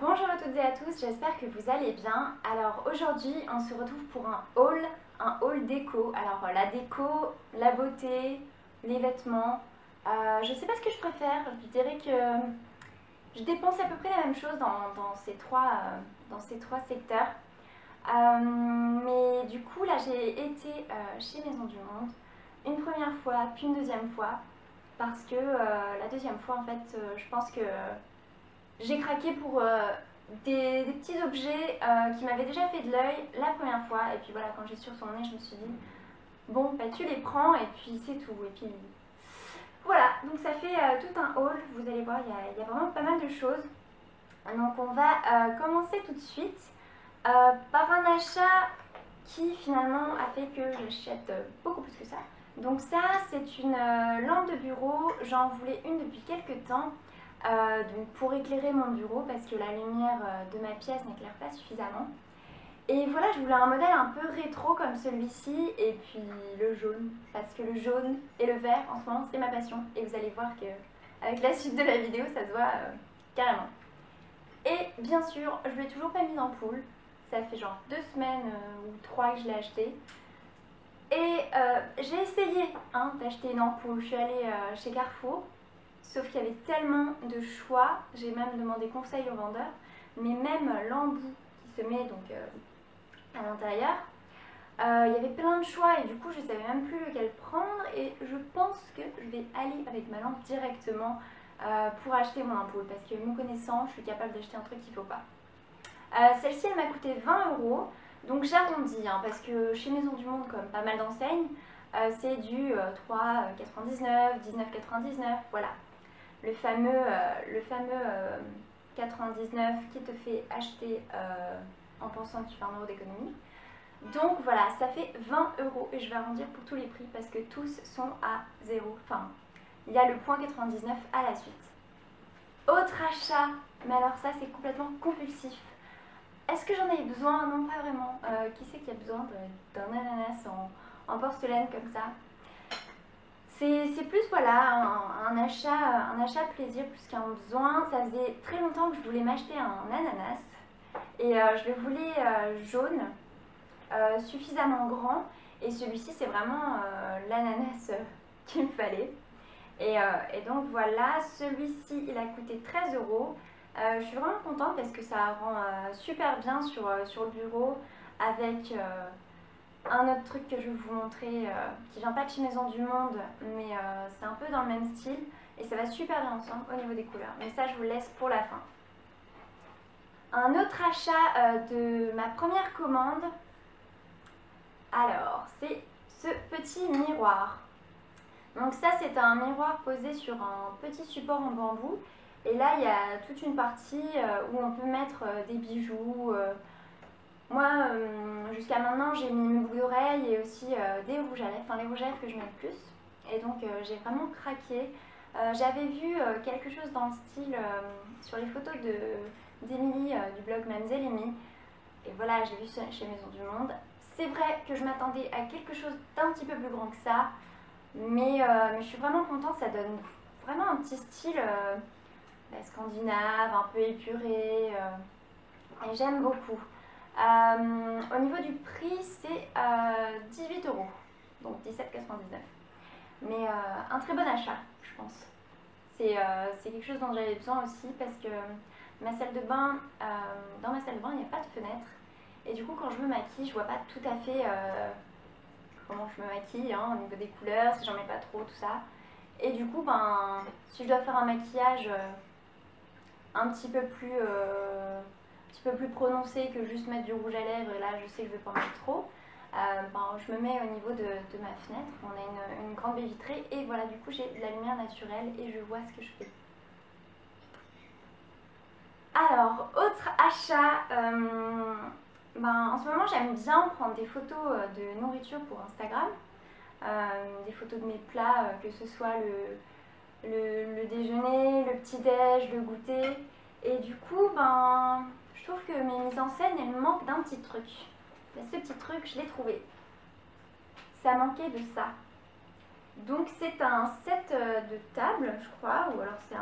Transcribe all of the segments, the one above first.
Bonjour à toutes et à tous, j'espère que vous allez bien. Alors aujourd'hui on se retrouve pour un haul déco. Alors la déco, la beauté, les vêtements, je sais pas ce que je préfère. Je dirais que je dépense à peu près la même chose dans ces trois secteurs. Mais du coup là j'ai été chez Maison du Monde une première fois, puis une deuxième fois. Parce que la deuxième fois en fait je pense que j'ai craqué pour des petits objets qui m'avaient déjà fait de l'œil la première fois. Et puis voilà, quand j'ai su son nez, je me suis dit, bon, bah, tu les prends et puis c'est tout. Et puis voilà, donc ça fait tout un haul. Vous allez voir, il y a vraiment pas mal de choses. Donc on va commencer tout de suite par un achat qui finalement a fait que j'achète beaucoup plus que ça. Donc ça, c'est une lampe de bureau. J'en voulais une depuis quelques temps. Donc pour éclairer mon bureau parce que la lumière de ma pièce n'éclaire pas suffisamment. Et voilà, je voulais un modèle un peu rétro comme celui-ci et puis le jaune parce que le jaune et le vert en ce moment c'est ma passion et vous allez voir que avec la suite de la vidéo ça se voit carrément. Et bien sûr, je lui ai toujours pas mis d'ampoule. Ça fait genre 2 semaines ou 3 que je l'ai acheté. Et j'ai essayé d'acheter une ampoule. Je suis allée chez Carrefour. Sauf qu'il y avait tellement de choix, j'ai même demandé conseil au vendeur, mais même l'embout qui se met donc à l'intérieur, il y avait plein de choix et du coup je ne savais même plus lequel prendre et je pense que je vais aller avec ma lampe directement pour acheter mon ampoule parce que me connaissant, je suis capable d'acheter un truc qu'il ne faut pas. Celle-ci elle m'a coûté 20 €, donc j'arrondis parce que chez Maison du Monde, comme pas mal d'enseignes, c'est du 3,99, 19,99, voilà. Le fameux 99 qui te fait acheter en pensant que tu fais 1 € d'économie. Donc voilà, ça fait 20 € et je vais arrondir pour tous les prix parce que tous sont à 0. Enfin, il y a le point 99 à la suite. Autre achat, mais alors ça c'est complètement compulsif. Est-ce que j'en ai besoin? Non, pas vraiment. Qui c'est qui a besoin d'un ananas en porcelaine comme ça? C'est plus voilà, un achat plaisir plus qu'un besoin. Ça faisait très longtemps que je voulais m'acheter un ananas et je le voulais jaune, suffisamment grand et celui-ci c'est vraiment l'ananas qu'il me fallait. Et donc voilà, celui-ci il a coûté 13 €. Je suis vraiment contente parce que ça rend super bien sur le bureau avec un autre truc que je vais vous montrer qui vient pas de chez Maison du Monde mais c'est un peu dans le même style et ça va super bien ensemble au niveau des couleurs, mais ça je vous laisse pour la fin. Un autre achat de ma première commande, alors c'est ce petit miroir. Donc ça c'est un miroir posé sur un petit support en bambou et là il y a toute une partie où on peut mettre des bijoux. Moi, jusqu'à maintenant, j'ai mis mes boucles d'oreilles et aussi des rouges à lèvres, enfin les rouges à lèvres que je mets le plus. Et donc, j'ai vraiment craqué. J'avais vu quelque chose dans le style sur les photos d'Emilie du blog Mademoiselle Amy. Et voilà, j'ai vu ça chez Maison du Monde. C'est vrai que je m'attendais à quelque chose d'un petit peu plus grand que ça. Mais je suis vraiment contente, ça donne vraiment un petit style scandinave, un peu épuré. Et j'aime beaucoup. Au niveau du prix, c'est 18 €, donc 17,99 €. Mais un très bon achat, je pense. C'est quelque chose dont j'avais besoin aussi parce que ma salle de bain, dans ma salle de bain, il n'y a pas de fenêtre. Et du coup, quand je me maquille, je vois pas tout à fait comment je me maquille, au niveau des couleurs, si j'en mets pas trop, tout ça. Et du coup, si je dois faire un maquillage un petit peu plus prononcé que juste mettre du rouge à lèvres, et là je sais que je ne vais pas en mettre trop, je me mets au niveau de ma fenêtre. On a une grande baie vitrée et voilà, du coup j'ai de la lumière naturelle et je vois ce que je fais. Alors, autre achat, en ce moment j'aime bien prendre des photos de nourriture pour Instagram, des photos de mes plats, que ce soit le déjeuner, le petit-déj, le goûter. Et du coup, je trouve que mes mises en scène, elles manquent d'un petit truc. Mais ce petit truc, je l'ai trouvé. Ça manquait de ça. Donc c'est un set de table, je crois, ou alors c'est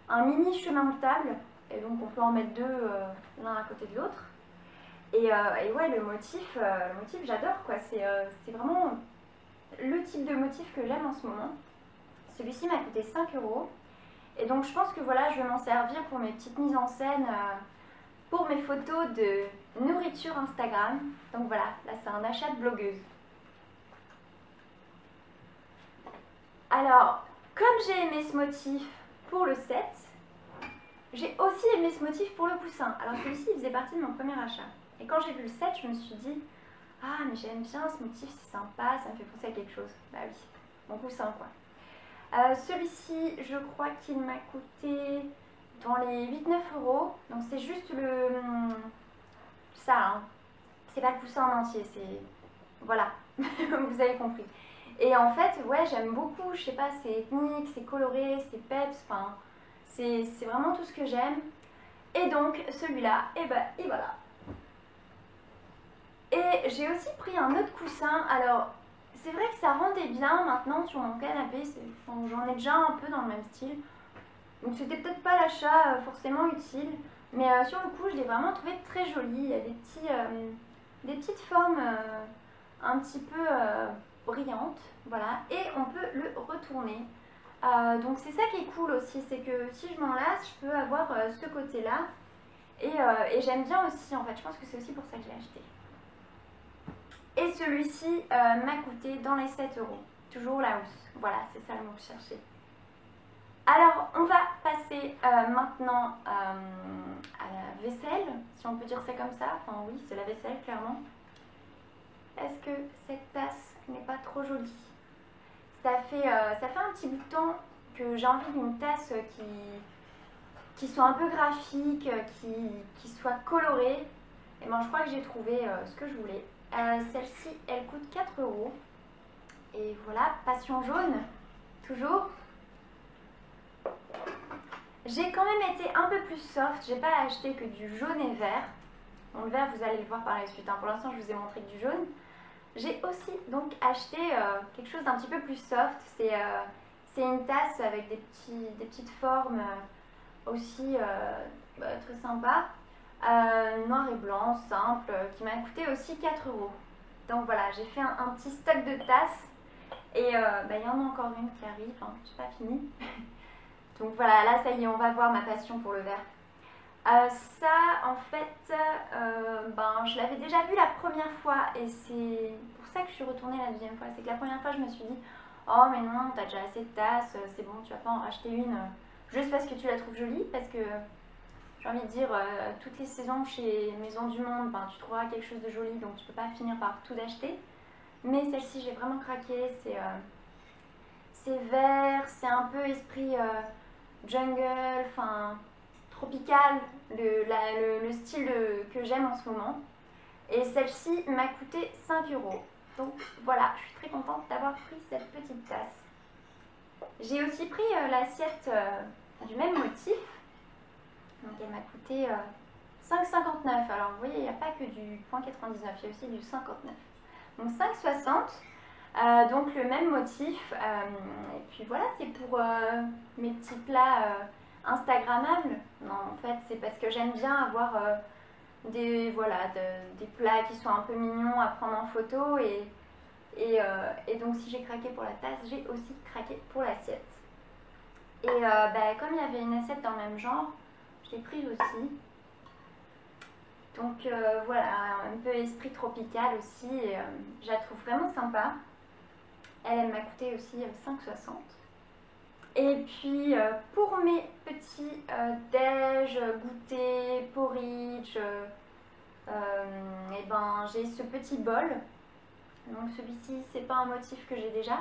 un mini chemin de table et donc on peut en mettre deux l'un à côté de l'autre. Et ouais, le motif j'adore quoi, c'est vraiment le type de motif que j'aime en ce moment. Celui-ci m'a coûté 5 euros. Et donc je pense que voilà, je vais m'en servir pour mes petites mises en scène, pour mes photos de nourriture Instagram. Donc voilà, là c'est un achat de blogueuse. Alors, comme j'ai aimé ce motif pour le set, j'ai aussi aimé ce motif pour le coussin. Alors celui-ci il faisait partie de mon premier achat. Et quand j'ai vu le set, je me suis dit, ah mais j'aime bien ce motif, c'est sympa, ça me fait penser à quelque chose. Bah oui, mon coussin quoi. Celui-ci, je crois qu'il m'a coûté dans les 8-9 euros. Donc c'est juste ça, hein. C'est pas le coussin en entier, c'est... Voilà, vous avez compris. Et en fait, ouais, j'aime beaucoup, je sais pas, c'est ethnique, c'est coloré, c'est peps, enfin, c'est vraiment tout ce que j'aime. Et donc, celui-là, et ben, et voilà. Et j'ai aussi pris un autre coussin, alors... C'est vrai que ça rendait bien maintenant sur mon canapé, j'en ai déjà un peu dans le même style. Donc c'était peut-être pas l'achat forcément utile, mais sur le coup je l'ai vraiment trouvé très joli. Il y a des petites formes un petit peu brillantes, voilà, et on peut le retourner. Donc c'est ça qui est cool aussi, c'est que si je m'en lasse, je peux avoir ce côté-là. Et j'aime bien aussi, en fait, je pense que c'est aussi pour ça que je l'ai acheté. Et celui-ci m'a coûté dans les 7 euros. Toujours la housse. Voilà, c'est ça le mot que je cherchais. Alors, on va passer maintenant à la vaisselle, si on peut dire ça comme ça. Enfin oui, c'est la vaisselle, clairement. Est-ce que cette tasse n'est pas trop jolie? Ça fait un petit bout de temps que j'ai envie d'une tasse qui soit un peu graphique, qui soit colorée. Et ben, je crois que j'ai trouvé ce que je voulais. Celle-ci, elle coûte 4 euros. Et voilà, passion jaune, toujours. J'ai quand même été un peu plus soft, j'ai pas acheté que du jaune et vert. Bon, le vert, vous allez le voir par la suite, hein. Pour l'instant, je vous ai montré que du jaune. J'ai aussi donc acheté quelque chose d'un petit peu plus soft. C'est une tasse avec des petites formes aussi très sympa. Noir et blanc, simple, qui m'a coûté aussi 4 euros. Donc voilà, j'ai fait un petit stock de tasses. Et il y en a encore une qui arrive, hein, j'ai pas fini. Donc voilà, là ça y est, on va voir ma passion pour le vert. Ça, en fait, je l'avais déjà vu la première fois et c'est pour ça que je suis retournée la deuxième fois. C'est que la première fois, je me suis dit, oh mais non, t'as déjà assez de tasses, c'est bon, tu vas pas en racheter une juste parce que tu la trouves jolie, parce que j'ai envie de dire, toutes les saisons chez Maison du Monde, tu trouveras quelque chose de joli, donc tu peux pas finir par tout acheter. Mais celle-ci, j'ai vraiment craqué, c'est vert, c'est un peu esprit jungle, enfin tropical, le style que j'aime en ce moment. Et celle-ci m'a coûté 5 euros. Donc voilà, je suis très contente d'avoir pris cette petite tasse. J'ai aussi pris l'assiette du même motif. Donc elle m'a coûté 5,59. Alors vous voyez, il n'y a pas que du 0,99, il y a aussi du 59. Donc 5,60. Donc le même motif. Et puis voilà, c'est pour mes petits plats instagrammables. Non, en fait, c'est parce que j'aime bien avoir des plats qui sont un peu mignons à prendre en photo. Et donc si j'ai craqué pour la tasse, j'ai aussi craqué pour l'assiette. Et comme il y avait une assiette dans le même genre, je l'ai prise aussi. Donc voilà, un peu esprit tropical aussi, et je la trouve vraiment sympa. Elle m'a coûté aussi 5,60. Et puis pour mes petits déj, goûter, porridge, j'ai ce petit bol. Donc celui-ci, c'est pas un motif que j'ai déjà.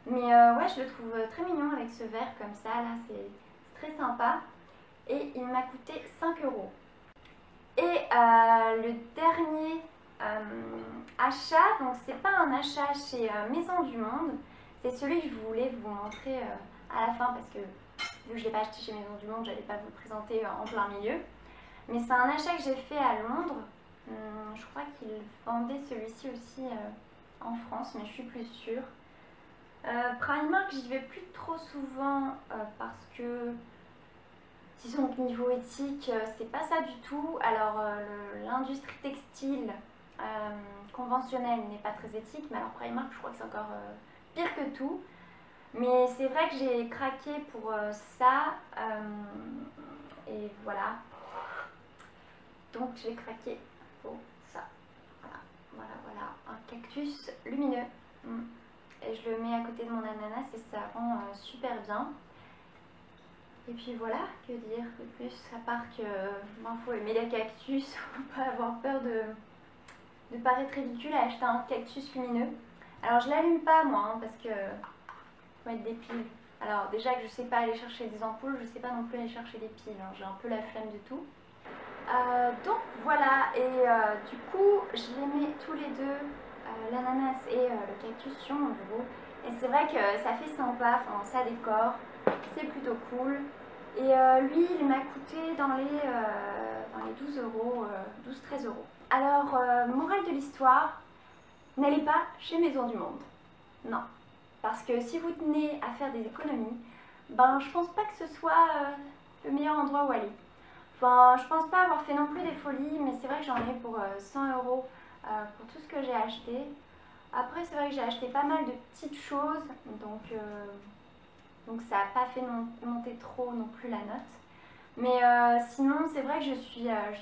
Mais ouais, je le trouve très mignon avec ce verre comme ça, là, c'est très sympa. Et il m'a coûté 5 euros. Et le dernier achat, donc c'est pas un achat chez Maison du Monde, c'est celui que je voulais vous montrer à la fin parce que vu que je l'ai pas acheté chez Maison du Monde, j'allais pas vous le présenter en plein milieu. Mais c'est un achat que j'ai fait à Londres. Je crois qu'ils vendaient celui-ci aussi en France, mais je suis plus sûre. Primark, j'y vais plus trop souvent parce que Disons que niveau éthique, c'est pas ça du tout. Alors, l'industrie textile conventionnelle n'est pas très éthique, mais alors Primark, je crois que c'est encore pire que tout. Mais c'est vrai que j'ai craqué pour ça. Et voilà. Donc, j'ai craqué pour ça. Voilà, voilà, voilà. Un cactus lumineux. Et je le mets à côté de mon ananas et ça rend super bien. Et puis voilà, que dire de plus, à part que faut aimer les cactus, faut pas avoir peur de paraître ridicule à acheter un cactus lumineux. Alors je l'allume pas moi, parce que faut mettre des piles. Alors déjà que je sais pas aller chercher des ampoules, je sais pas non plus aller chercher des piles, hein. J'ai un peu la flemme de tout. Donc voilà, et du coup je les mets tous les deux, l'ananas et le cactus sur mon bureau. Et c'est vrai que ça fait sympa, enfin ça décore, c'est plutôt cool. Et lui, il m'a coûté dans les 12 euros, 12-13 euros. Alors, morale de l'histoire, n'allez pas chez Maison du Monde. Non. Parce que si vous tenez à faire des économies, ben je pense pas que ce soit le meilleur endroit où aller. Enfin, je pense pas avoir fait non plus des folies, mais c'est vrai que j'en ai pour 100 euros pour tout ce que j'ai acheté. Après, c'est vrai que j'ai acheté pas mal de petites choses, donc ça n'a pas fait monter trop non plus la note. Mais sinon, c'est vrai que je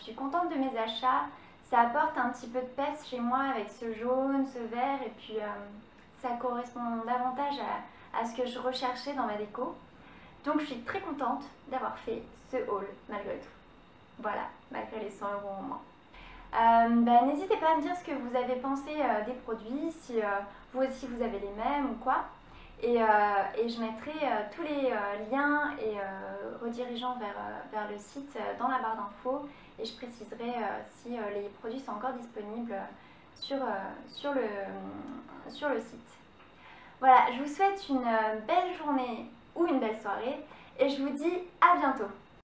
suis contente de mes achats. Ça apporte un petit peu de peps chez moi avec ce jaune, ce vert, et puis ça correspond davantage à ce que je recherchais dans ma déco. Donc je suis très contente d'avoir fait ce haul malgré tout. Voilà, malgré les 100 euros en moins. N'hésitez pas à me dire ce que vous avez pensé des produits, si vous aussi vous avez les mêmes ou quoi. Et je mettrai tous les liens et redirigeants vers le site dans la barre d'infos. Et je préciserai si les produits sont encore disponibles sur le site. Voilà, je vous souhaite une belle journée ou une belle soirée. Et je vous dis à bientôt.